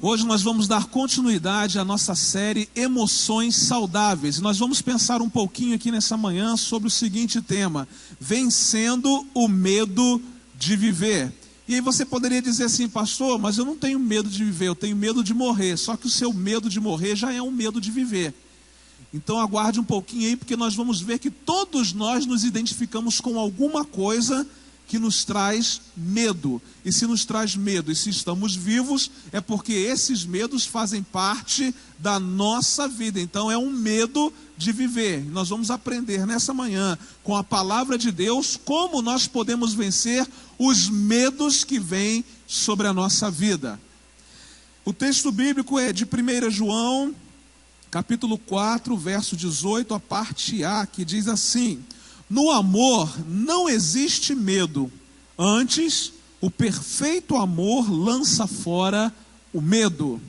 Hoje nós vamos dar continuidade à nossa série Emoções Saudáveis. E nós vamos pensar um pouquinho aqui nessa manhã sobre o seguinte tema: vencendo o medo de viver. E aí você poderia dizer assim: pastor, mas eu não tenho medo de viver, eu tenho medo de morrer. Só que o seu medo de morrer já é um medo de viver. Então aguarde um pouquinho aí, porque nós vamos ver que todos nós nos identificamos com alguma coisa que nos traz medo. E se nos traz medo e se estamos vivos, é porque esses medos fazem parte da nossa vida. Então é um medo de viver. Nós vamos aprender nessa manhã, com a palavra de Deus, como nós podemos vencer os medos que vêm sobre a nossa vida. O texto bíblico é de 1 João, capítulo 4, verso 18, a parte A, que diz assim: no amor não existe medo, antes o perfeito amor lança fora o medo.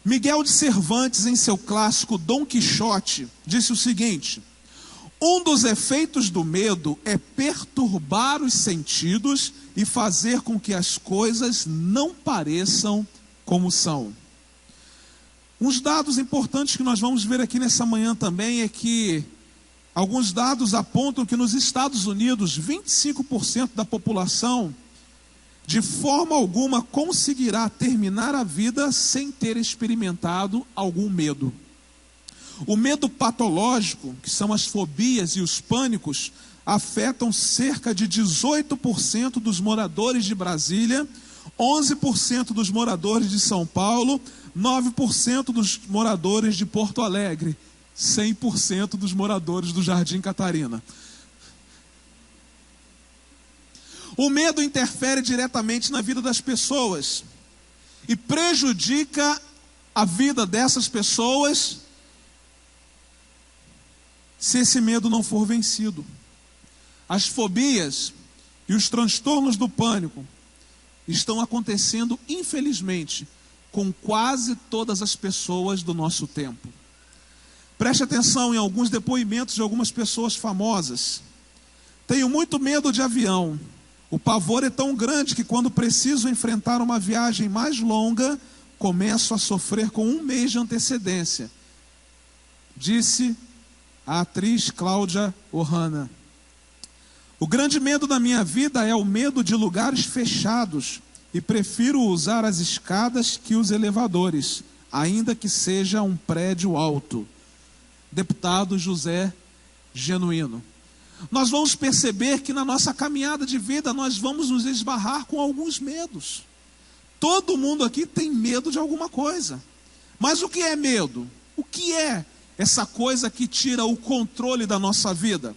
Miguel de Cervantes, em seu clássico Dom Quixote, disse o seguinte: um dos efeitos do medo é perturbar os sentidos e fazer com que as coisas não pareçam como são. Uns dados importantes que nós vamos ver aqui nessa manhã também é que alguns dados apontam que nos Estados Unidos, 25% da população, de forma alguma, conseguirá terminar a vida sem ter experimentado algum medo. O medo patológico, que são as fobias e os pânicos, afetam cerca de 18% dos moradores de Brasília, 11% dos moradores de São Paulo, 9% dos moradores de Porto Alegre, 100% dos moradores do Jardim Catarina. O medo interfere diretamente na vida das pessoas e prejudica a vida dessas pessoas se esse medo não for vencido. As fobias e os transtornos do pânico estão acontecendo, infelizmente, com quase todas as pessoas do nosso tempo. Preste atenção em alguns depoimentos de algumas pessoas famosas. Tenho muito medo de avião. O pavor é tão grande que quando preciso enfrentar uma viagem mais longa, começo a sofrer com 1 mês de antecedência. Disse a atriz Cláudia Ohana. O grande medo da minha vida é o medo de lugares fechados e prefiro usar as escadas que os elevadores, ainda que seja um prédio alto. Deputado José Genuíno. Nós vamos perceber que na nossa caminhada de vida nós vamos nos esbarrar com alguns medos. Todo mundo aqui tem medo de alguma coisa. Mas o que é medo? O que é essa coisa que tira o controle da nossa vida?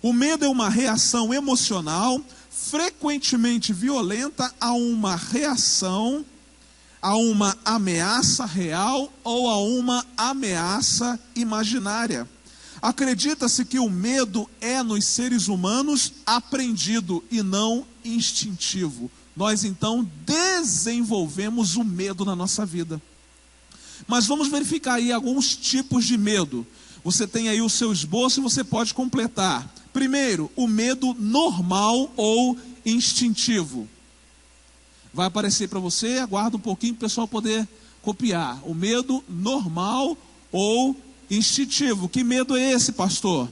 O medo é uma reação emocional, frequentemente violenta, a uma reação, a uma ameaça real ou a uma ameaça imaginária. Acredita-se que o medo é nos seres humanos aprendido e não instintivo. Nós então desenvolvemos o medo na nossa vida. Mas vamos verificar aí alguns tipos de medo. Você tem aí o seu esboço e você pode completar. Primeiro, o medo normal ou instintivo. Vai aparecer para você, aguarda um pouquinho para o pessoal poder copiar. O medo normal ou instintivo. Que medo é esse, pastor?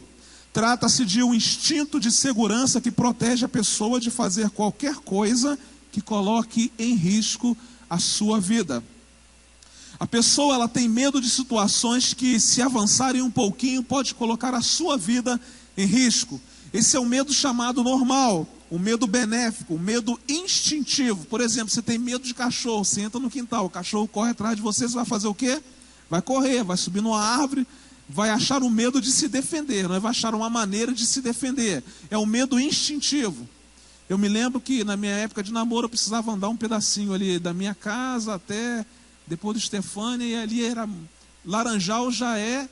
Trata-se de um instinto de segurança que protege a pessoa de fazer qualquer coisa que coloque em risco a sua vida. A pessoa ela tem medo de situações que, se avançarem um pouquinho, pode colocar a sua vida em risco. Esse é o medo chamado normal, o medo benéfico, o medo instintivo. Por exemplo, você tem medo de cachorro, você entra no quintal, o cachorro corre atrás de você, você vai fazer o quê? Vai correr, vai subir numa árvore, vai achar o medo de se defender, não é? Vai achar uma maneira de se defender. É o medo instintivo. Eu me lembro que na minha época de namoro eu precisava andar um pedacinho ali da minha casa até depois do Estefânia, e ali era Laranjal, já é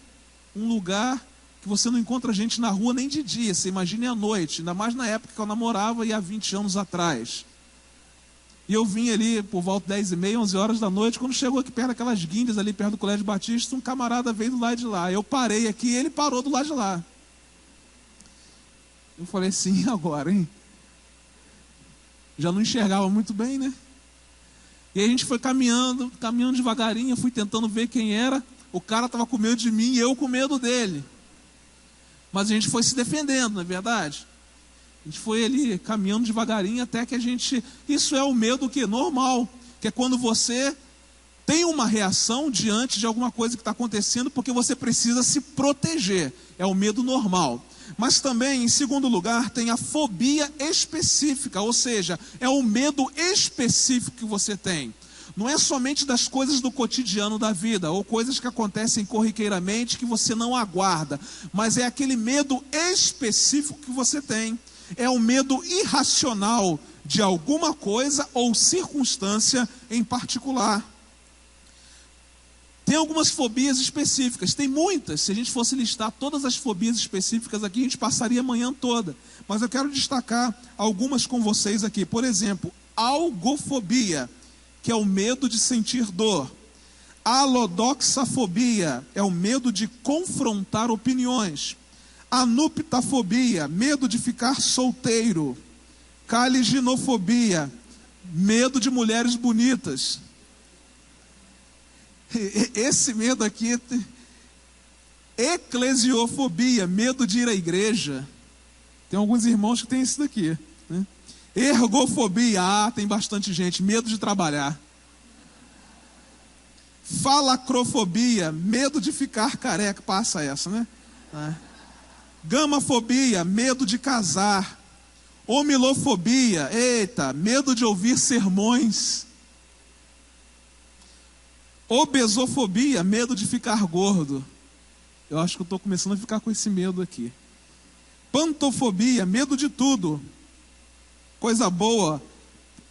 um lugar que você não encontra gente na rua nem de dia, você imagine à noite, ainda mais na época que eu namorava e há 20 anos atrás. E eu vim ali por volta de 10h30, 11 horas da noite, quando chegou aqui perto daquelas guindas ali perto do Colégio Batista, um camarada veio do lado de lá. Eu parei aqui e ele parou do lado de lá. Eu falei, sim, agora, hein? Já não enxergava muito bem, né? E aí a gente foi caminhando devagarinho, eu fui tentando ver quem era. O cara estava com medo de mim e eu com medo dele. Mas a gente foi se defendendo, não é verdade? A gente foi ali caminhando devagarinho até que a gente... Isso é o medo que normal, que é quando você tem uma reação diante de alguma coisa que está acontecendo porque você precisa se proteger. É o medo normal. Mas também, em segundo lugar, tem a fobia específica, ou seja, é o medo específico que você tem. Não é somente das coisas do cotidiano da vida, ou coisas que acontecem corriqueiramente que você não aguarda, mas é aquele medo específico que você tem. É o medo irracional de alguma coisa ou circunstância em particular. Tem algumas fobias específicas, tem muitas. Se a gente fosse listar todas as fobias específicas aqui, a gente passaria a manhã toda. Mas eu quero destacar algumas com vocês aqui. Por exemplo, algofobia, que é o medo de sentir dor. Alodoxafobia, é o medo de confrontar opiniões. Anuptafobia, medo de ficar solteiro. Caliginofobia, medo de mulheres bonitas. Esse medo aqui, eclesiofobia, medo de ir à igreja. Tem alguns irmãos que têm isso daqui, né? Ergofobia, tem bastante gente, medo de trabalhar. Falacrofobia, medo de ficar careca, passa essa, né? Gamafobia, medo de casar. Homilofobia, medo de ouvir sermões. Obesofobia, medo de ficar gordo. Eu acho que eu estou começando a ficar com esse medo aqui. Pantofobia, medo de tudo. Coisa boa,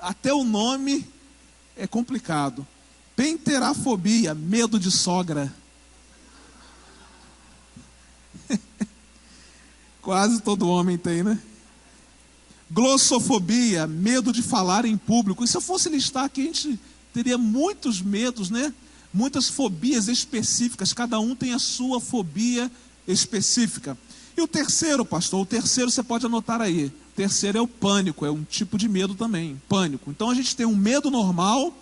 até o nome é complicado. Penterafobia, medo de sogra. Quase todo homem tem, né? Glossofobia, medo de falar em público. E se eu fosse listar aqui, a gente teria muitos medos, né? Muitas fobias específicas, cada um tem a sua fobia específica. E o terceiro, pastor, o terceiro você pode anotar aí. O terceiro é o pânico, é um tipo de medo também, pânico. Então a gente tem um medo normal,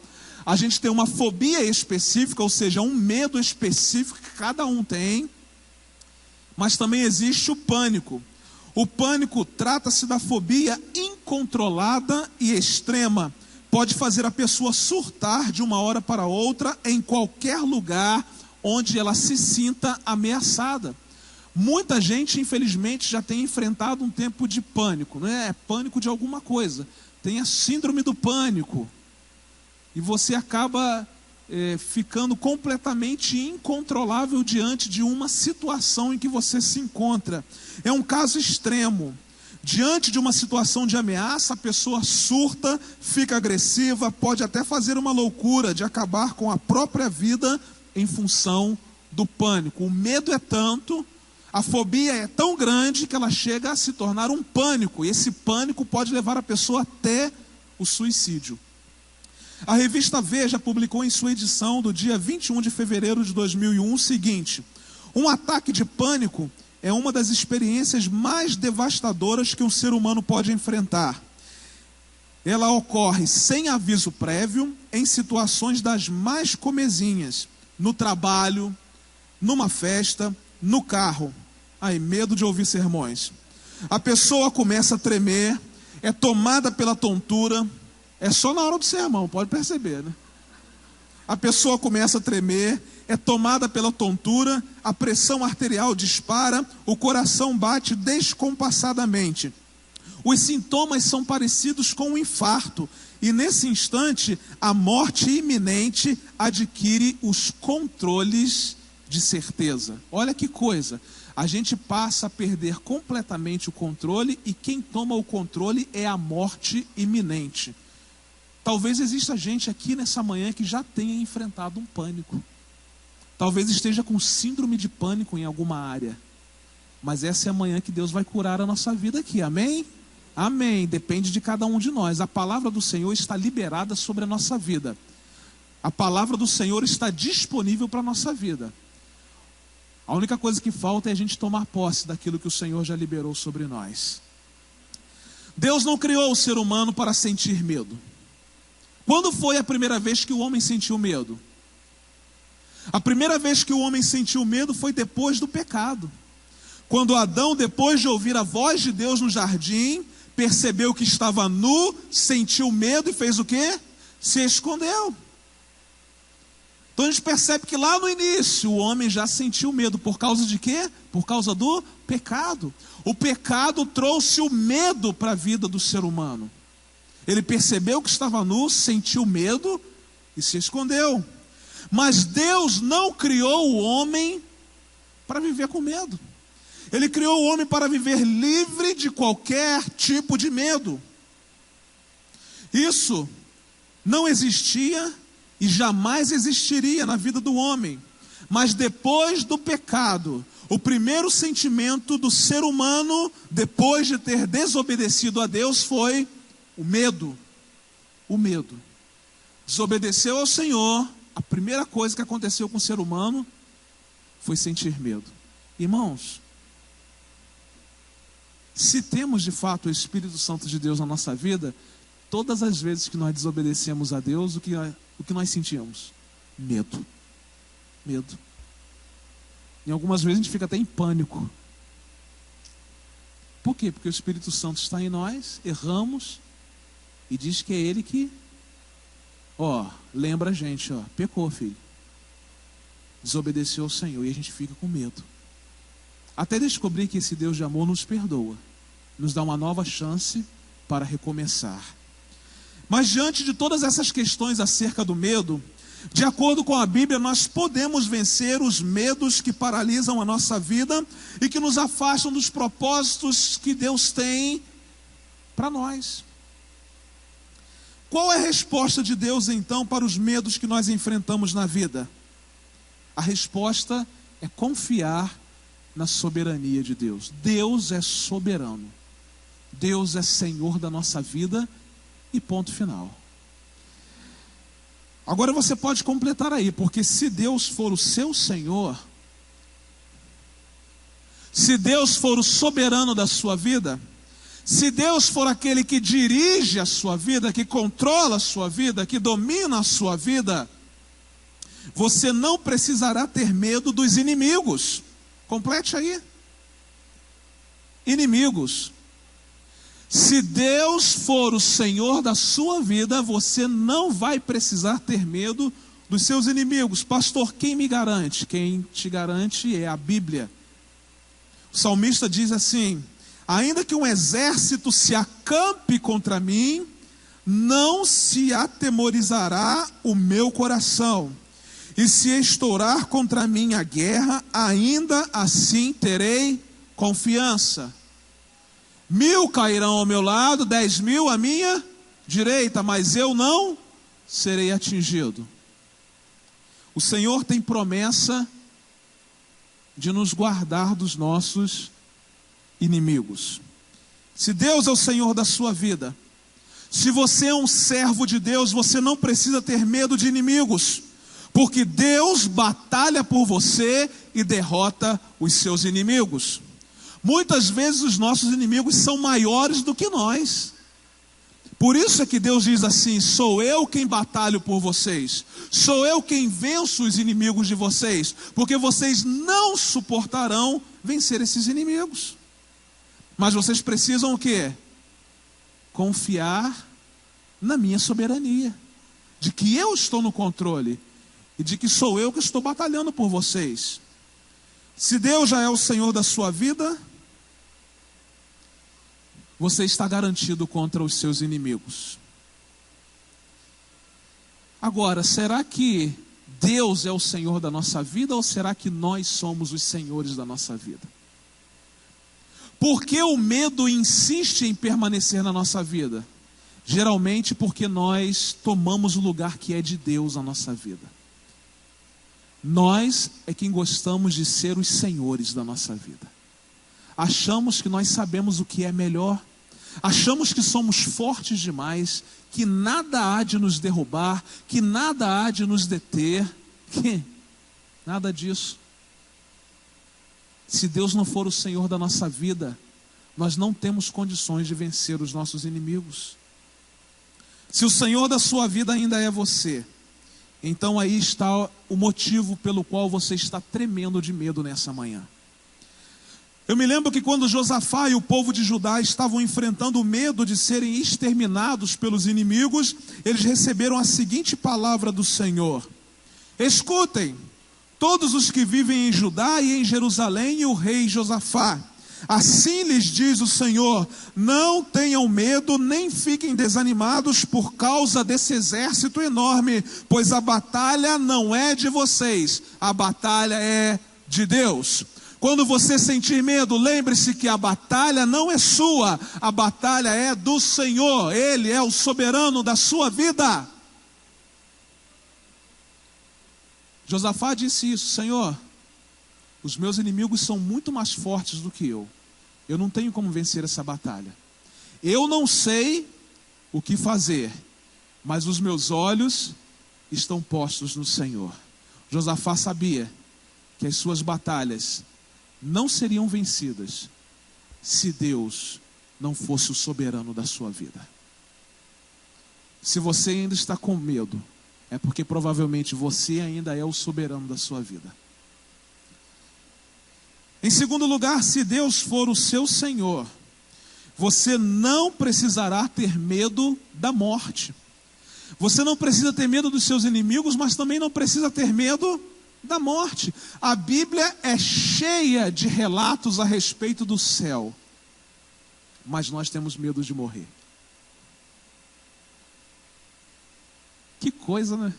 a gente tem uma fobia específica, ou seja, um medo específico que cada um tem, mas também existe o pânico. O pânico trata-se da fobia incontrolada e extrema. Pode fazer a pessoa surtar de uma hora para outra em qualquer lugar onde ela se sinta ameaçada. Muita gente, infelizmente, já tem enfrentado um tempo de pânico, né? Pânico de alguma coisa. Tem a síndrome do pânico. E você acaba ficando completamente incontrolável diante de uma situação em que você se encontra. É um caso extremo. Diante de uma situação de ameaça, a pessoa surta, fica agressiva, pode até fazer uma loucura de acabar com a própria vida em função do pânico. O medo é tanto, a fobia é tão grande que ela chega a se tornar um pânico. E esse pânico pode levar a pessoa até o suicídio. A revista Veja publicou em sua edição do dia 21 de fevereiro de 2001 o seguinte: um ataque de pânico é uma das experiências mais devastadoras que um ser humano pode enfrentar. Ela ocorre sem aviso prévio, em situações das mais comezinhas, no trabalho, numa festa, no carro. Medo de ouvir sermões. A pessoa começa a tremer, é tomada pela tontura, é só na hora do sermão, pode perceber, né? A pessoa começa a tremer, é tomada pela tontura, a pressão arterial dispara, o coração bate descompassadamente. Os sintomas são parecidos com um infarto, e nesse instante, a morte iminente adquire os controles de certeza. Olha que coisa, a gente passa a perder completamente o controle, e quem toma o controle é a morte iminente. Talvez exista gente aqui nessa manhã que já tenha enfrentado um pânico. Talvez esteja com síndrome de pânico em alguma área. Mas essa é a manhã que Deus vai curar a nossa vida aqui, amém? Amém, depende de cada um de nós. A palavra do Senhor está liberada sobre a nossa vida. A palavra do Senhor está disponível para a nossa vida. A única coisa que falta é a gente tomar posse daquilo que o Senhor já liberou sobre nós. Deus não criou o ser humano para sentir medo. Quando foi a primeira vez que o homem sentiu medo? A primeira vez que o homem sentiu medo foi depois do pecado. Quando Adão, depois de ouvir a voz de Deus no jardim, percebeu que estava nu, sentiu medo e fez o quê? Se escondeu. Então a gente percebe que lá no início o homem já sentiu medo. Por causa de quê? Por causa do pecado. O pecado trouxe o medo para a vida do ser humano. Ele percebeu que estava nu, sentiu medo e se escondeu. Mas Deus não criou o homem para viver com medo. Ele criou o homem para viver livre de qualquer tipo de medo. Isso não existia e jamais existiria na vida do homem. Mas depois do pecado, o primeiro sentimento do ser humano, depois de ter desobedecido a Deus, foi o medo. O medo. Desobedeceu ao Senhor, a primeira coisa que aconteceu com o ser humano foi sentir medo. Irmãos, se temos de fato o Espírito Santo de Deus na nossa vida, todas as vezes que nós desobedecemos a Deus, o que nós sentimos? Medo. Medo. Em algumas vezes a gente fica até em pânico. Por quê? Porque o Espírito Santo está em nós, erramos, e diz que é Ele que, lembra a gente, pecou, filho. Desobedeceu ao Senhor, e a gente fica com medo. Até descobrir que esse Deus de amor nos perdoa, nos dá uma nova chance para recomeçar. Mas diante de todas essas questões acerca do medo, de acordo com a Bíblia, nós podemos vencer os medos que paralisam a nossa vida e que nos afastam dos propósitos que Deus tem para nós. Qual é a resposta de Deus então para os medos que nós enfrentamos na vida? A resposta é confiar na soberania de Deus. Deus é soberano. Deus é Senhor da nossa vida e ponto final. Agora você pode completar aí, porque se Deus for o seu Senhor, se Deus for o soberano da sua vida, se Deus for aquele que dirige a sua vida, que controla a sua vida, que domina a sua vida, você não precisará ter medo dos inimigos. Complete aí. Inimigos. Se Deus for o Senhor da sua vida, você não vai precisar ter medo dos seus inimigos. Pastor, quem me garante? Quem te garante é a Bíblia. O salmista diz assim: ainda que um exército se acampe contra mim, não se atemorizará o meu coração. E se estourar contra mim a guerra, ainda assim terei confiança. 1000 cairão ao meu lado, 10.000 à minha direita, mas eu não serei atingido. O Senhor tem promessa de nos guardar dos nossos inimigos. Se Deus é o Senhor da sua vida, se você é um servo de Deus, você não precisa ter medo de inimigos, porque Deus batalha por você e derrota os seus inimigos. Muitas vezes os nossos inimigos são maiores do que nós. Por isso é que Deus diz assim: sou eu quem batalho por vocês, sou eu quem venço os inimigos de vocês, porque vocês não suportarão vencer esses inimigos. Mas vocês precisam o quê? Confiar na minha soberania, de que eu estou no controle e de que sou eu que estou batalhando por vocês. Se Deus já é o Senhor da sua vida, você está garantido contra os seus inimigos. Agora, será que Deus é o Senhor da nossa vida ou será que nós somos os senhores da nossa vida? Por que o medo insiste em permanecer na nossa vida? Geralmente porque nós tomamos o lugar que é de Deus na nossa vida. Nós é quem gostamos de ser os senhores da nossa vida. Achamos que nós sabemos o que é melhor. Achamos que somos fortes demais, que nada há de nos derrubar, que nada há de nos deter. Que nada disso. Se Deus não for o Senhor da nossa vida, nós não temos condições de vencer os nossos inimigos. Se o Senhor da sua vida ainda é você, então aí está o motivo pelo qual você está tremendo de medo nessa manhã. Eu me lembro que quando Josafá e o povo de Judá estavam enfrentando o medo de serem exterminados pelos inimigos, eles receberam a seguinte palavra do Senhor: escutem, todos os que vivem em Judá e em Jerusalém, e o rei Josafá, assim lhes diz o Senhor: não tenham medo, nem fiquem desanimados por causa desse exército enorme, pois a batalha não é de vocês, a batalha é de Deus. Quando você sentir medo, lembre-se que a batalha não é sua, a batalha é do Senhor, Ele é o soberano da sua vida. Josafá disse isso: Senhor, os meus inimigos são muito mais fortes do que eu não tenho como vencer essa batalha. Eu não sei o que fazer, mas os meus olhos estão postos no Senhor. Josafá sabia que as suas batalhas não seriam vencidas se Deus não fosse o soberano da sua vida. Se você ainda está com medo, é porque provavelmente você ainda é o soberano da sua vida. Em segundo lugar, se Deus for o seu Senhor, você não precisará ter medo da morte. Você não precisa ter medo dos seus inimigos, mas também não precisa ter medo da morte. A Bíblia é cheia de relatos a respeito do céu, mas nós temos medo de morrer. Que coisa, né?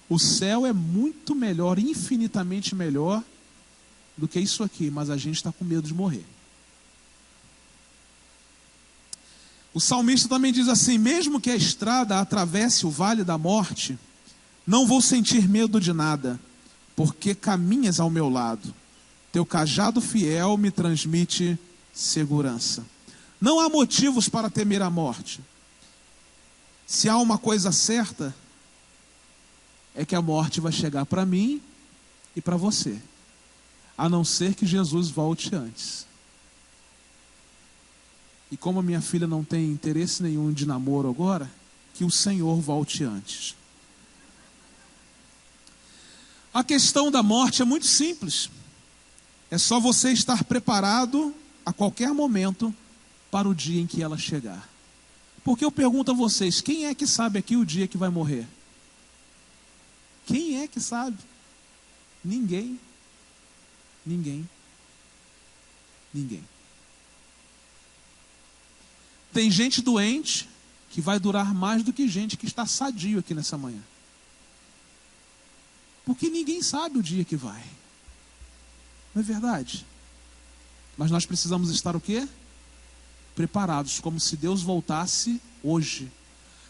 O céu é muito melhor, infinitamente melhor do que isso aqui, mas a gente está com medo de morrer. O salmista também diz assim: mesmo que a estrada atravesse o vale da morte, não vou sentir medo de nada, porque caminhas ao meu lado. Teu cajado fiel me transmite segurança. Não há motivos para temer a morte. Se há uma coisa certa, é que a morte vai chegar para mim e para você, a não ser que Jesus volte antes. E como a minha filha não tem interesse nenhum de namoro agora, que o Senhor volte antes. A questão da morte é muito simples. É só você estar preparado a qualquer momento para o dia em que ela chegar. Porque eu pergunto a vocês: quem é que sabe aqui o dia que vai morrer? Quem é que sabe? Ninguém. Ninguém. Ninguém. Tem gente doente que vai durar mais do que gente que está sadio aqui nessa manhã. Porque ninguém sabe o dia que vai. Não é verdade? Mas nós precisamos estar o quê? Preparados, como se Deus voltasse hoje.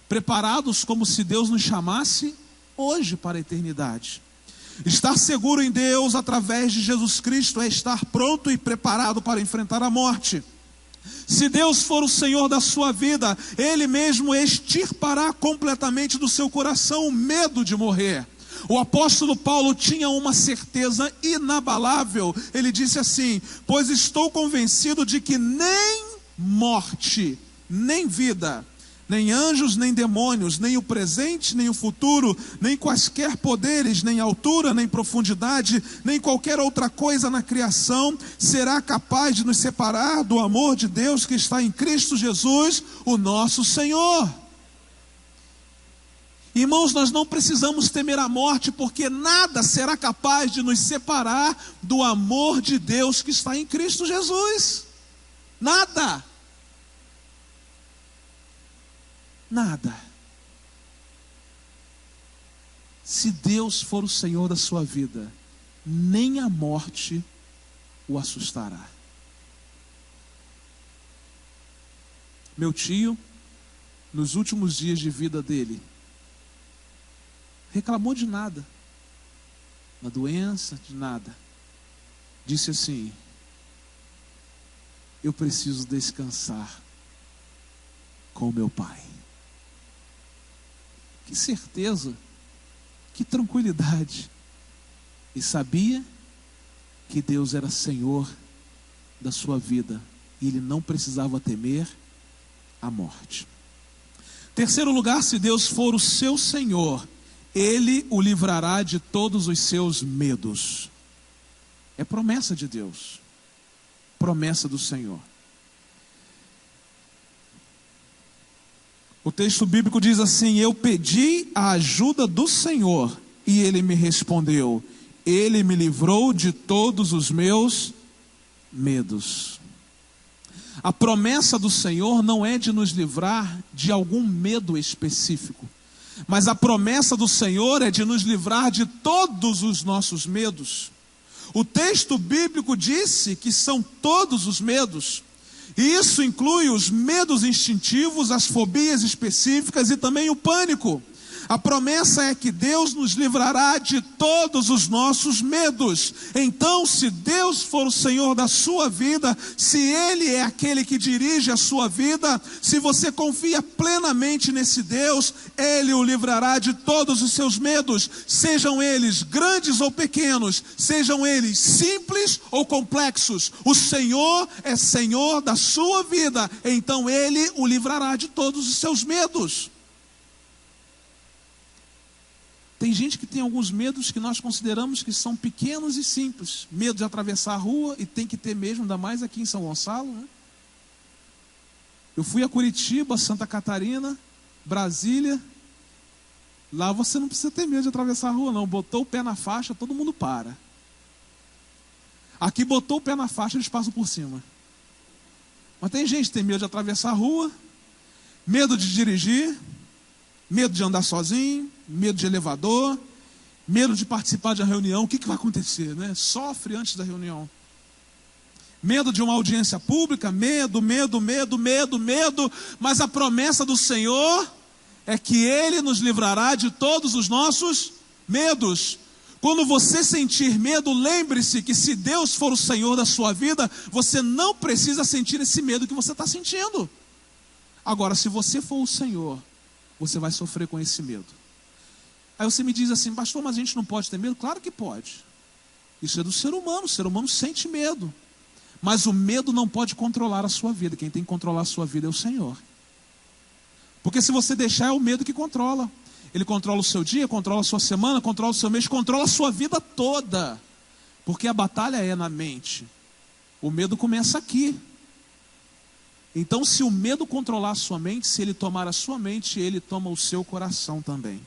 Preparados como se Deus nos chamasse hoje para a eternidade. Estar seguro em Deus através de Jesus Cristo é estar pronto e preparado para enfrentar a morte. Se Deus for o Senhor da sua vida, Ele mesmo extirpará completamente do seu coração o medo de morrer. O apóstolo Paulo tinha uma certeza inabalável. Ele disse assim: pois estou convencido de que nem morte, nem vida, nem anjos, nem demônios, nem o presente, nem o futuro, nem quaisquer poderes, nem altura, nem profundidade, nem qualquer outra coisa na criação será capaz de nos separar do amor de Deus que está em Cristo Jesus, o nosso Senhor. Irmãos, nós não precisamos temer a morte, porque nada será capaz de nos separar do amor de Deus que está em Cristo Jesus. Nada. Nada. Se Deus for o Senhor da sua vida, nem a morte o assustará. Meu tio, nos últimos dias de vida dele, reclamou de nada, uma doença, de nada. Disse assim: eu preciso descansar com o meu pai. Que certeza, que tranquilidade. E sabia que Deus era Senhor da sua vida e ele não precisava temer a morte. Terceiro lugar, se Deus for o seu Senhor, Ele o livrará de todos os seus medos. É promessa de Deus, promessa do Senhor. O texto bíblico diz assim: eu pedi a ajuda do Senhor e Ele me respondeu. Ele me livrou de todos os meus medos. A promessa do Senhor não é de nos livrar de algum medo específico, mas a promessa do Senhor é de nos livrar de todos os nossos medos. O texto bíblico disse que são todos os medos, e isso inclui os medos instintivos, as fobias específicas e também o pânico. A promessa é que Deus nos livrará de todos os nossos medos. Então, se Deus for o Senhor da sua vida, se Ele é aquele que dirige a sua vida, se você confia plenamente nesse Deus, Ele o livrará de todos os seus medos, sejam eles grandes ou pequenos, sejam eles simples ou complexos. O Senhor é Senhor da sua vida, então Ele o livrará de todos os seus medos. Tem gente que tem alguns medos que nós consideramos que são pequenos e simples. Medo de atravessar a rua, e tem que ter mesmo, ainda mais aqui em São Gonçalo, né? Eu fui a Curitiba, Santa Catarina, Brasília. Lá você não precisa ter medo de atravessar a rua, não. Botou o pé na faixa, todo mundo para. Aqui botou o pé na faixa, eles passam por cima. Mas tem gente que tem medo de atravessar a rua, medo de dirigir, medo de andar sozinho, medo de elevador, medo de participar de uma reunião. O que vai acontecer, né? Sofre antes da reunião. Medo de uma audiência pública, medo. Mas a promessa do Senhor é que Ele nos livrará de todos os nossos medos. Quando você sentir medo, lembre-se que se Deus for o Senhor da sua vida, você não precisa sentir esse medo que você está sentindo. Agora, se você for o Senhor, você vai sofrer com esse medo. Aí você me diz assim: pastor, mas a gente não pode ter medo? Claro que pode. Isso é do ser humano. O ser humano sente medo. Mas o medo não pode controlar a sua vida. Quem tem que controlar a sua vida é o Senhor. Porque se você deixar, é o medo que controla. Ele controla o seu dia, controla a sua semana, controla o seu mês, controla a sua vida toda. Porque a batalha é na mente. O medo começa aqui. Então, se o medo controlar a sua mente, se ele tomar a sua mente, ele toma o seu coração também.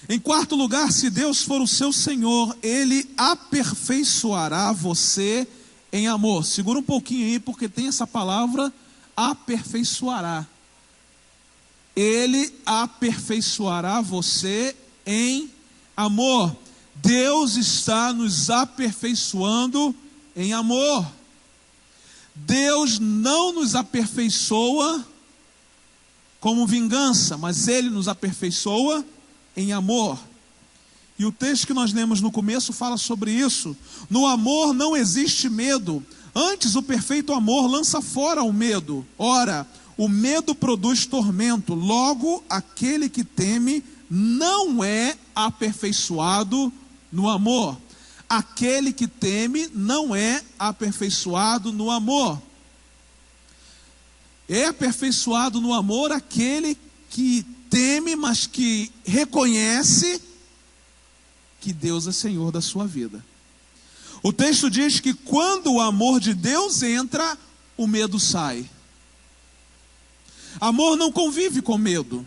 Em quarto lugar, se Deus for o seu Senhor, Ele aperfeiçoará você em amor. Segura um pouquinho aí, porque tem essa palavra, aperfeiçoará. Ele aperfeiçoará você em amor. Deus está nos aperfeiçoando em amor. Deus não nos aperfeiçoa como vingança, mas Ele nos aperfeiçoa em amor. E o texto que nós lemos no começo fala sobre isso. No amor não existe medo. Antes, o perfeito amor lança fora o medo. Ora, o medo produz tormento. Logo, aquele que teme não é aperfeiçoado no amor. Aquele que teme não é aperfeiçoado no amor. É aperfeiçoado no amor aquele que teme, mas que reconhece que Deus é Senhor da sua vida. O texto diz que quando o amor de Deus entra, o medo sai. Amor não convive com medo.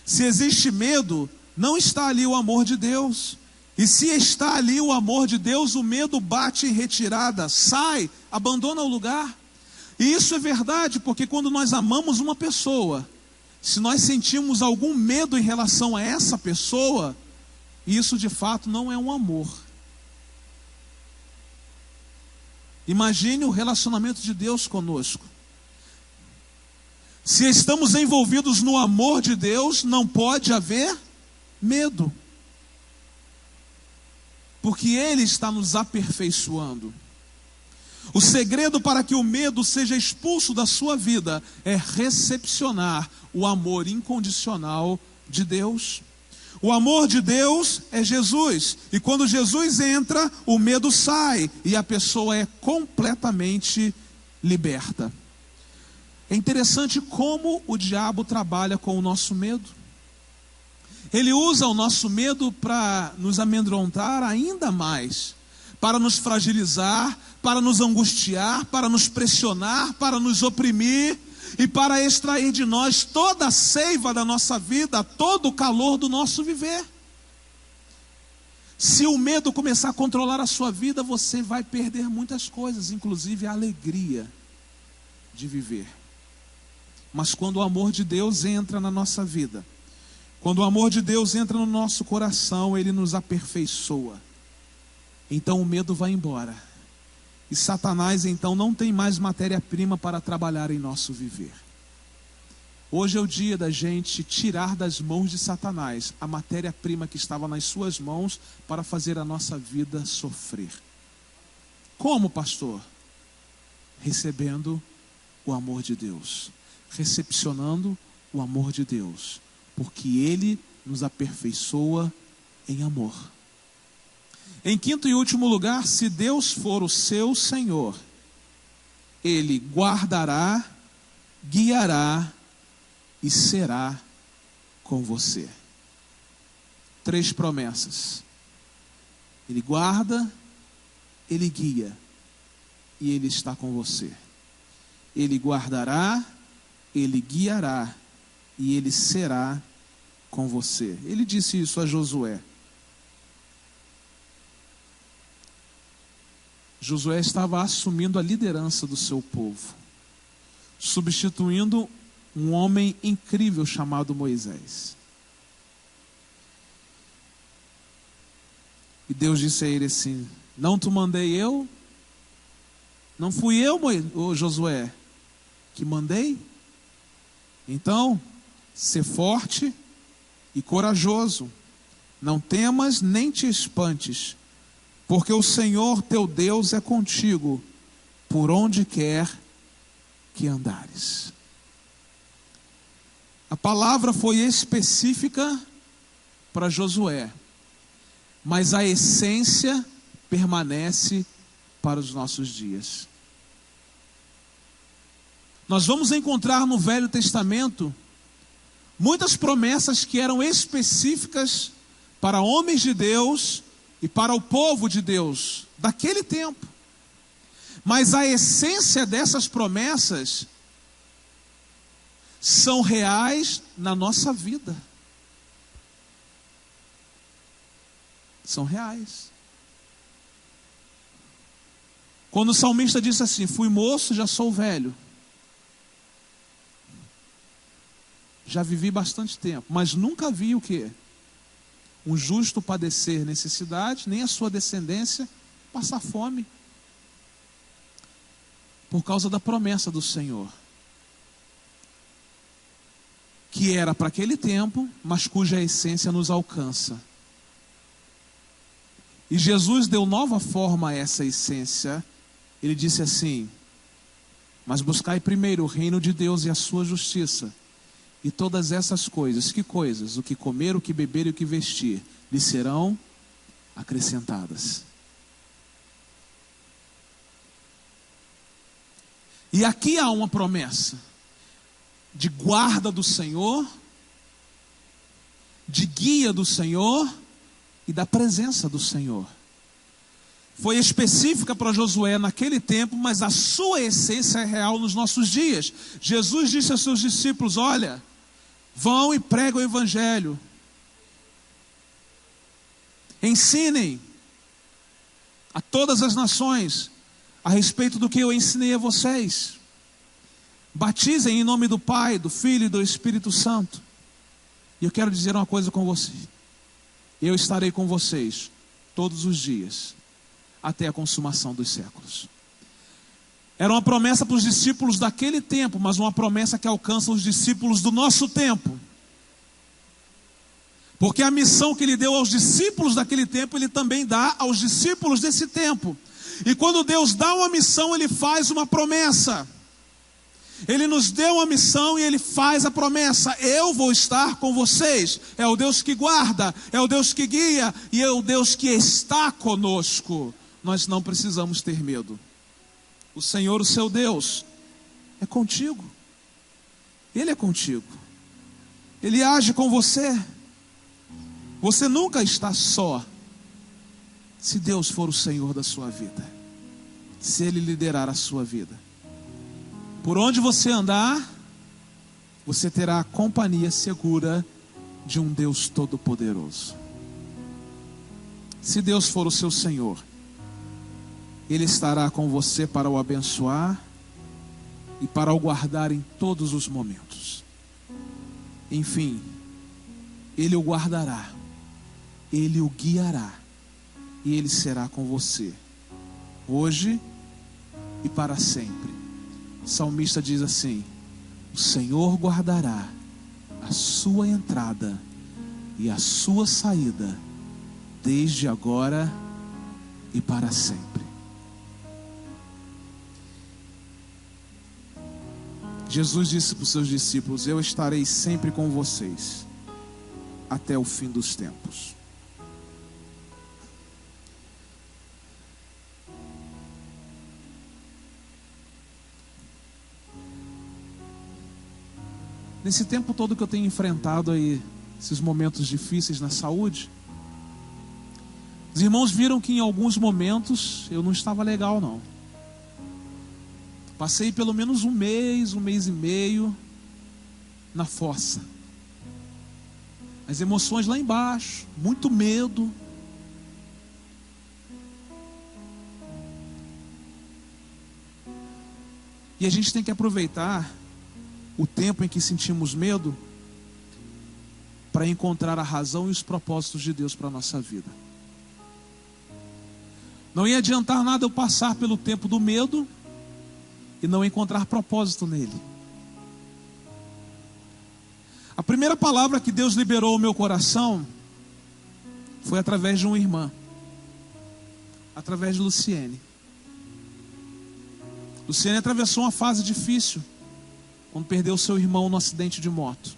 Se existe medo, não está ali o amor de Deus. E se está ali o amor de Deus, o medo bate em retirada, sai, abandona o lugar. E isso é verdade, porque quando nós amamos uma pessoa, se nós sentimos algum medo em relação a essa pessoa, isso de fato não é um amor. Imagine o relacionamento de Deus conosco. Se estamos envolvidos no amor de Deus, não pode haver medo. Porque Ele está nos aperfeiçoando. O segredo para que o medo seja expulso da sua vida é recepcionar o amor incondicional de Deus. O amor de Deus é Jesus. E quando Jesus entra, o medo sai e a pessoa é completamente liberta. É interessante como o diabo trabalha com o nosso medo. Ele usa o nosso medo para nos amedrontar ainda mais, para nos fragilizar, para nos angustiar, para nos pressionar, para nos oprimir e para extrair de nós toda a seiva da nossa vida, todo o calor do nosso viver. Se o medo começar a controlar a sua vida, você vai perder muitas coisas, inclusive a alegria de viver. Mas quando o amor de Deus entra na nossa vida, quando o amor de Deus entra no nosso coração, Ele nos aperfeiçoa. Então o medo vai embora. E Satanás então não tem mais matéria-prima para trabalhar em nosso viver. Hoje é o dia da gente tirar das mãos de Satanás a matéria-prima que estava nas suas mãos para fazer a nossa vida sofrer. Como, pastor? Recebendo o amor de Deus, recepcionando o amor de Deus, porque Ele nos aperfeiçoa em amor. Em quinto e último lugar, se Deus for o seu Senhor, Ele guardará, guiará e será com você. 3 promessas. Ele guarda, Ele guia e Ele está com você. Ele guardará, Ele guiará e Ele será com você. Ele disse isso a Josué. Josué estava assumindo a liderança do seu povo, substituindo um homem incrível chamado Moisés. E Deus disse a ele assim: não te mandei eu? Não fui eu, Josué, que mandei? Então, sê forte e corajoso, não temas nem te espantes, porque o Senhor teu Deus é contigo, por onde quer que andares. A palavra foi específica para Josué, mas a essência permanece para os nossos dias. Nós vamos encontrar no Velho Testamento muitas promessas que eram específicas para homens de Deus e para o povo de Deus daquele tempo. Mas a essência dessas promessas são reais na nossa vida. São reais. Quando o salmista disse assim: fui moço, já sou velho. Já vivi bastante tempo, mas nunca vi o quê? Um justo padecer necessidade, nem a sua descendência passar fome. Por causa da promessa do Senhor, que era para aquele tempo, mas cuja essência nos alcança. E Jesus deu nova forma a essa essência. Ele disse assim: mas buscai primeiro o reino de Deus e a sua justiça, e todas essas coisas, que coisas? O que comer, o que beber e o que vestir, lhe serão acrescentadas. E aqui há uma promessa de guarda do Senhor, de guia do Senhor e da presença do Senhor. Foi específica para Josué naquele tempo, mas a sua essência é real nos nossos dias. Jesus disse aos seus discípulos: olha, vão e pregam o evangelho, ensinem a todas as nações a respeito do que eu ensinei a vocês. Batizem em nome do Pai, do Filho e do Espírito Santo. E eu quero dizer uma coisa com você: eu estarei com vocês todos os dias, até a consumação dos séculos. Era uma promessa para os discípulos daquele tempo, mas uma promessa que alcança os discípulos do nosso tempo. Porque a missão que ele deu aos discípulos daquele tempo, ele também dá aos discípulos desse tempo. E quando Deus dá uma missão, Ele faz uma promessa. Ele nos deu uma missão e Ele faz a promessa: eu vou estar com vocês. É o Deus que guarda, é o Deus que guia e é o Deus que está conosco. Nós não precisamos ter medo. O Senhor, o seu Deus, é contigo. Ele é contigo. Ele age com você. Você nunca está só, se Deus for o Senhor da sua vida, se Ele liderar a sua vida. Por onde você andar, você terá a companhia segura de um Deus todo-poderoso. Se Deus for o seu Senhor, Ele estará com você para o abençoar e para o guardar em todos os momentos. Enfim, Ele o guardará, Ele o guiará e Ele será com você, hoje e para sempre. O salmista diz assim: o Senhor guardará a sua entrada e a sua saída, desde agora e para sempre. Jesus disse para os seus discípulos: eu estarei sempre com vocês, até o fim dos tempos. Nesse tempo todo que eu tenho enfrentado aí, esses momentos difíceis na saúde, os irmãos viram que em alguns momentos eu não estava legal não. Passei pelo menos um mês e meio na fossa. As emoções lá embaixo, muito medo. E a gente tem que aproveitar o tempo em que sentimos medo para encontrar a razão e os propósitos de Deus para a nossa vida. Não ia adiantar nada eu passar pelo tempo do medo e não encontrar propósito nele. A primeira palavra que Deus liberou ao meu coração foi através de uma irmã, através de Luciene. Luciene atravessou uma fase difícil quando perdeu seu irmão no acidente de moto.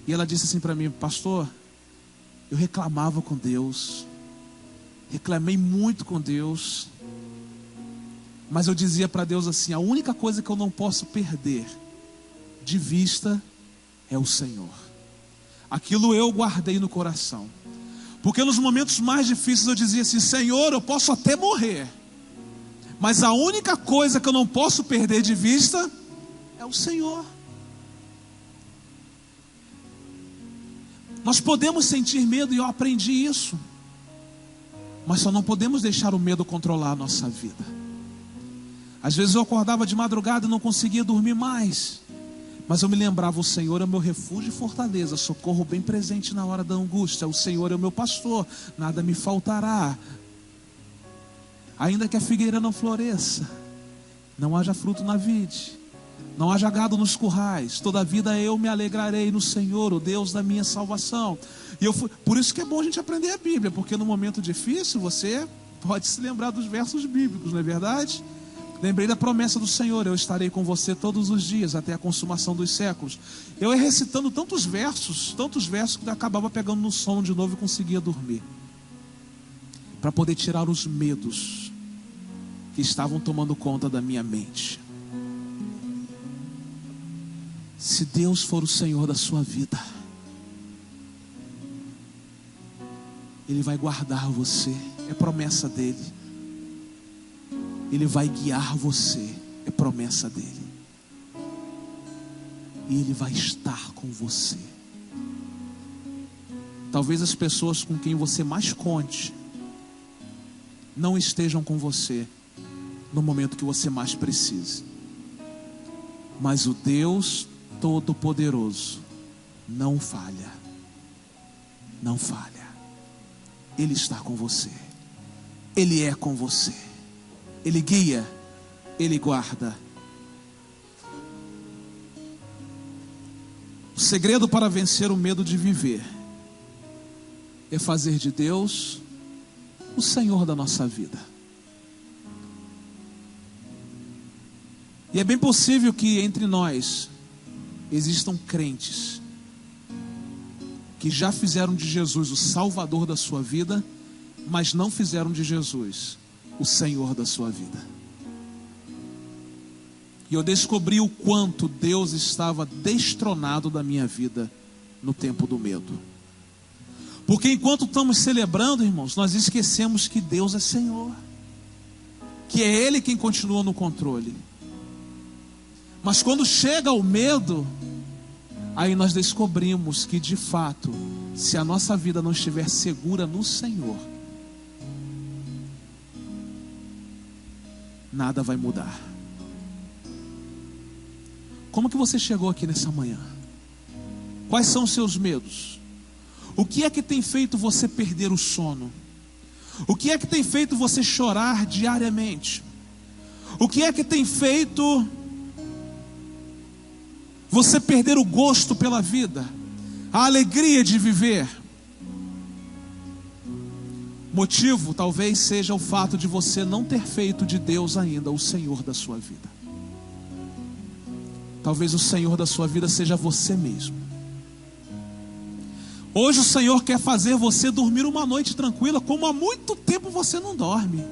E ela disse assim para mim: pastor, eu reclamava com Deus, reclamei muito com Deus, mas eu dizia para Deus assim: a única coisa que eu não posso perder de vista é o Senhor. Aquilo eu guardei no coração, porque nos momentos mais difíceis eu dizia assim: Senhor, eu posso até morrer, mas a única coisa que eu não posso perder de vista é o Senhor. Nós podemos sentir medo, e eu aprendi isso, mas só não podemos deixar o medo controlar a nossa vida. Às vezes eu acordava de madrugada e não conseguia dormir mais, mas eu me lembrava: o Senhor é o meu refúgio e fortaleza, socorro bem presente na hora da angústia. O Senhor é o meu pastor, nada me faltará. Ainda que a figueira não floresça, não haja fruto na vide, não haja gado nos currais, todavia eu me alegrarei no Senhor, o Deus da minha salvação. Por isso que é bom a gente aprender a Bíblia, porque no momento difícil você pode se lembrar dos versos bíblicos, não é verdade? Lembrei da promessa do Senhor: eu estarei com você todos os dias, até a consumação dos séculos. Eu ia recitando tantos versos, que eu acabava pegando no sono de novo e conseguia dormir, para poder tirar os medos que estavam tomando conta da minha mente. Se Deus for o Senhor da sua vida, Ele vai guardar você, é promessa dEle. Ele vai guiar você, é promessa dEle. E Ele vai estar com você. Talvez as pessoas com quem você mais conte não estejam com você no momento que você mais precise, mas o Deus Todo-Poderoso não falha, não falha. Ele está com você, Ele é com você, Ele guia, Ele guarda. O segredo para vencer o medo de viver é fazer de Deus o Senhor da nossa vida. E é bem possível que entre nós existam crentes que já fizeram de Jesus o Salvador da sua vida, mas não fizeram de Jesus o Senhor da sua vida. E eu descobri o quanto Deus estava destronado da minha vida no tempo do medo. Porque enquanto estamos celebrando, irmãos, nós esquecemos que Deus é Senhor, que é Ele quem continua no controle. Mas quando chega o medo, aí nós descobrimos que de fato, se a nossa vida não estiver segura no Senhor, nada vai mudar. Como que você chegou aqui nessa manhã? Quais são os seus medos? O que é que tem feito você perder o sono? O que é que tem feito você chorar diariamente? O que é que tem feito você perder o gosto pela vida, a alegria de viver? Motivo talvez seja o fato de você não ter feito de Deus ainda o Senhor da sua vida. Talvez o Senhor da sua vida seja você mesmo. Hoje o Senhor quer fazer você dormir uma noite tranquila, como há muito tempo você não dorme.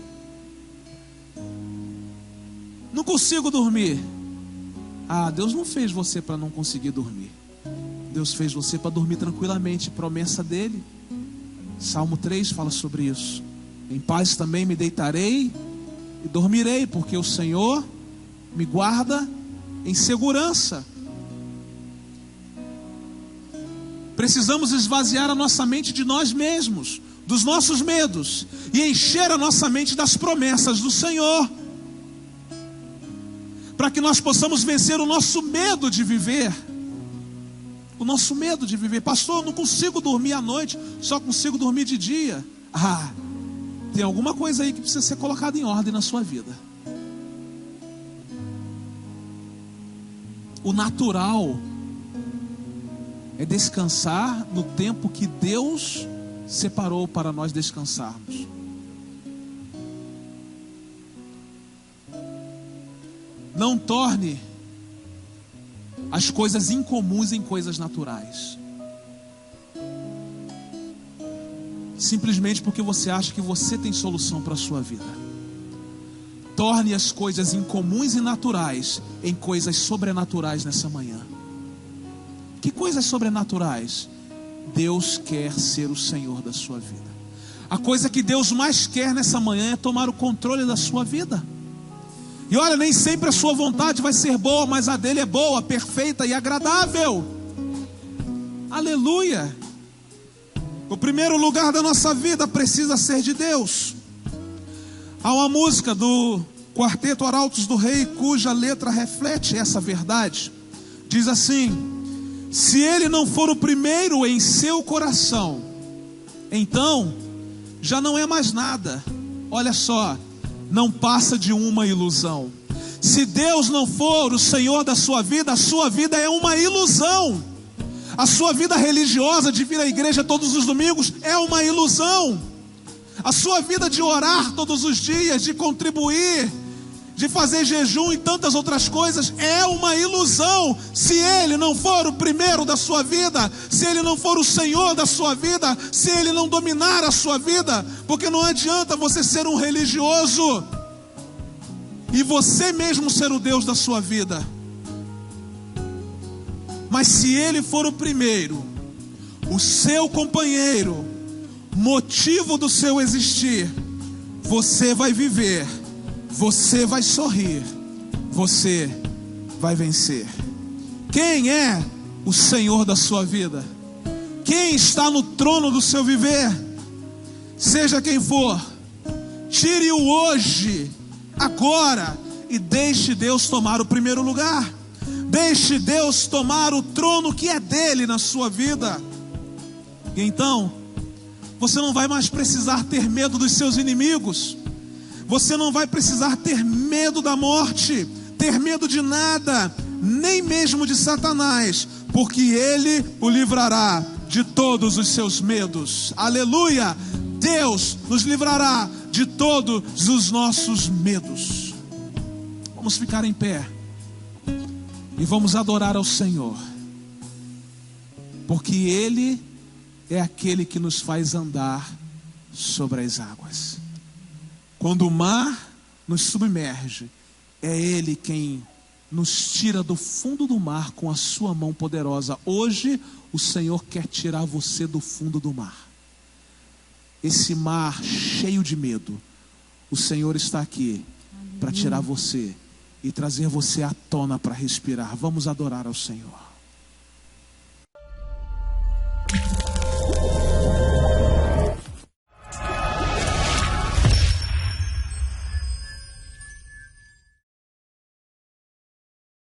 Não consigo dormir. Ah, Deus não fez você para não conseguir dormir. Deus fez você para dormir tranquilamente. Promessa dele. Salmo 3 fala sobre isso. Em paz também me deitarei e dormirei, porque o Senhor me guarda em segurança. Precisamos esvaziar a nossa mente de nós mesmos, dos nossos medos, e encher a nossa mente das promessas do Senhor, para que nós possamos vencer o nosso medo de viver. O nosso medo de viver. Pastor, eu não consigo dormir à noite, só consigo dormir de dia. Ah, tem alguma coisa aí que precisa ser colocada em ordem na sua vida. O natural é descansar no tempo que Deus separou para nós descansarmos. Não torne as coisas incomuns em coisas naturais, simplesmente porque você acha que você tem solução para a sua vida. Torne as coisas incomuns e naturais em coisas sobrenaturais nessa manhã. Que coisas sobrenaturais? Deus quer ser o Senhor da sua vida. A coisa que Deus mais quer nessa manhã é tomar o controle da sua vida. E olha, nem sempre a sua vontade vai ser boa, mas a dele é boa, perfeita e agradável. Aleluia. O primeiro lugar da nossa vida precisa ser de Deus. Há uma música do Quarteto Arautos do Rei, cuja letra reflete essa verdade. Diz assim: se ele não for o primeiro em seu coração, então já não é mais nada. Olha só, não passa de uma ilusão. Se Deus não for o Senhor da sua vida, a sua vida é uma ilusão. A sua vida religiosa de vir à igreja todos os domingos é uma ilusão. A sua vida de orar todos os dias, de contribuir, de fazer jejum e tantas outras coisas é uma ilusão. Se Ele não for o primeiro da sua vida, se Ele não for o Senhor da sua vida, se Ele não dominar a sua vida, porque não adianta você ser um religioso e você mesmo ser o Deus da sua vida. Mas se Ele for o primeiro, o seu companheiro, motivo do seu existir, você vai viver, você vai sorrir, você vai vencer. Quem é o Senhor da sua vida? Quem está no trono do seu viver? Seja quem for, tire-o hoje, agora, e deixe Deus tomar o primeiro lugar. Deixe Deus tomar o trono que é dele na sua vida. E então você não vai mais precisar ter medo dos seus inimigos. Você não vai precisar ter medo da morte, ter medo de nada, nem mesmo de Satanás, porque Ele o livrará de todos os seus medos. Aleluia! Deus nos livrará de todos os nossos medos. Vamos ficar em pé e vamos adorar ao Senhor, porque Ele é aquele que nos faz andar sobre as águas. Quando o mar nos submerge, é Ele quem nos tira do fundo do mar com a sua mão poderosa. Hoje o Senhor quer tirar você do fundo do mar. Esse mar cheio de medo, o Senhor está aqui para tirar você e trazer você à tona para respirar. Vamos adorar ao Senhor.